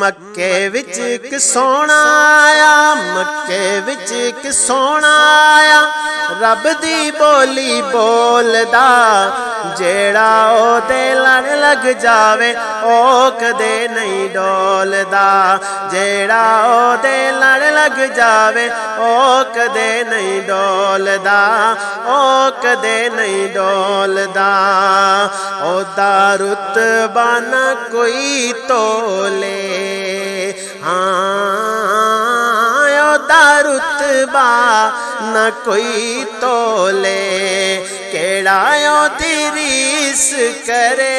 मक्के विच इक सोना आया, मक्के विच इक सोना आया, रब दी बोली बोलदा, जेड़ा ओदे लड़ लग जावे ओ कदे नहीं डोलदा, जेड़ा ओदे लड़ लग जावे ओ कदे नहीं डोलदा, ओ कदे नहीं डोलदा। ओदा रुतबा ना कोई तोले, ओदा रुतबा न कोई तोले, केड़ा ओदी रीस करे,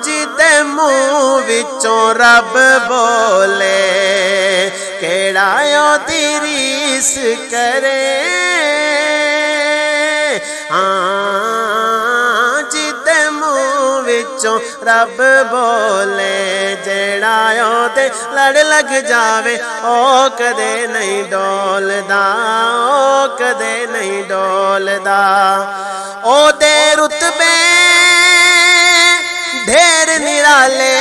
जिदे मुँह विचों रब बोले, केड़ा ओदी रीस करे, जिदे मुँह विचों रब बोले, जेड़ा ओदे लड़ लग जावे ओ कदे नहीं डोलदा, ओ कदे नहीं डोलदा। ओदे रुतबे ढेर निराले,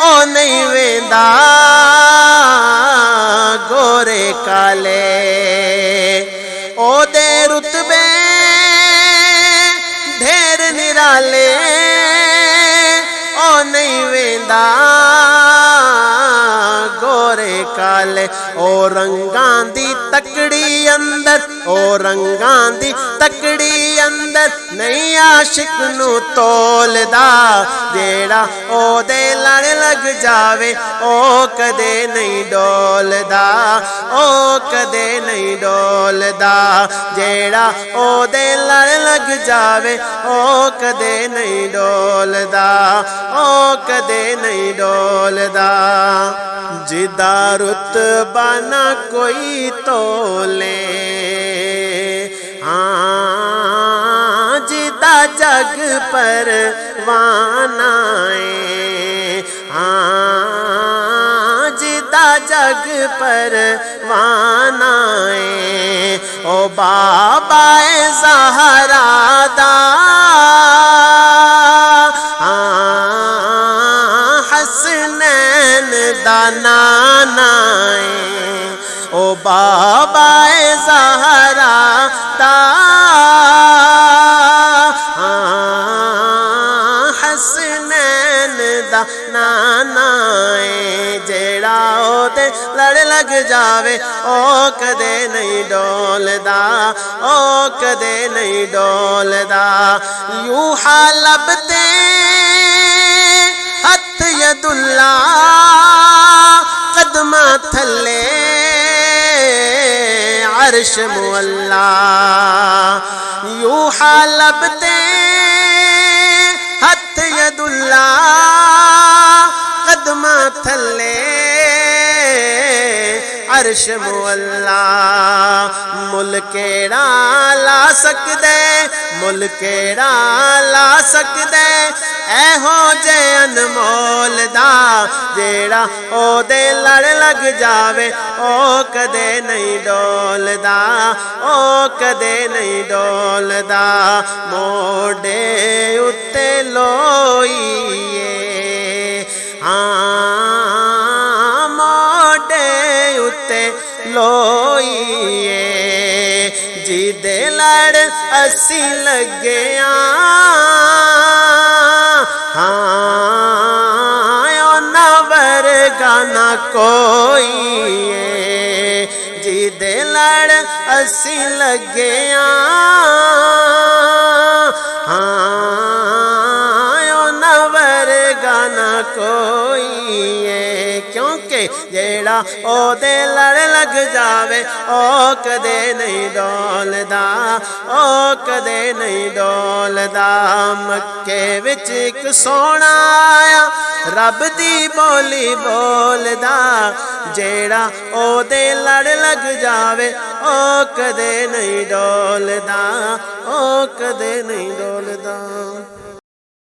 ओ नहीं वेंदा गोरे काले, ओदे रुतबे ढेर निराले, ओ नहीं वेंदा गोरे काले। ओ रंगां दी तकड़ी अंदर, ओ रंगां दी तकड़ी अंदर, नहीं आशिक नू तोलदा, जेड़ा ओदे लड़ लग जावे ओ कदे नहीं डोलदा, ओ कदे नहीं डोलदा, जेड़ा ओदे लड़ लग जावे ओ कदे नहीं डोलदा, ओ कदे नहीं डोलदा। जिदा रुतबा ना कोई तोले, जिदा जग परवाना है, जिदा जग परवाना है, ओ बाबा ज़हरा दा हसनैन दा नाना है, ओ बाबा ज़हरा दा हसनैन दा नाना है, जेड़ा ओदे लड़ लग जावे ओ कदे नहीं डोलदा, ओ कदे नहीं डोलदा। यूहा लबते हथ यदुल्ला, कदमा थले अर्श मुअल्ला, यूहा लबते हथ यदुल्ला, कदमा थले अर्श मुअल्ला। मुल केड़ा ला सकदे, मुल केड़ा ला सकदे, ऐहो जे अनमोल दा, जेड़ा ओदे लड़ लग जावे ओ कदे नहीं डोलदा, ओ कदे नहीं डोलदा। मोडे उत्ते लोईए, मोडे उत्ते लोईए, जिदे लड़ असी लगे ना कोई, जिदे लड़ असी लगे ना कोई, क्योंकि जेड़ा ओदे लड़ लग जावे ओ कदे नहीं डोलदा, ओ कदे नहीं डोलदा। मक्के विच इक सोना आया, रब दी बोली बोलदा, जेड़ा ओदे लड़ लग जावे ओ कदे नहीं डोलदा, ओ कदे नहीं डोलदा।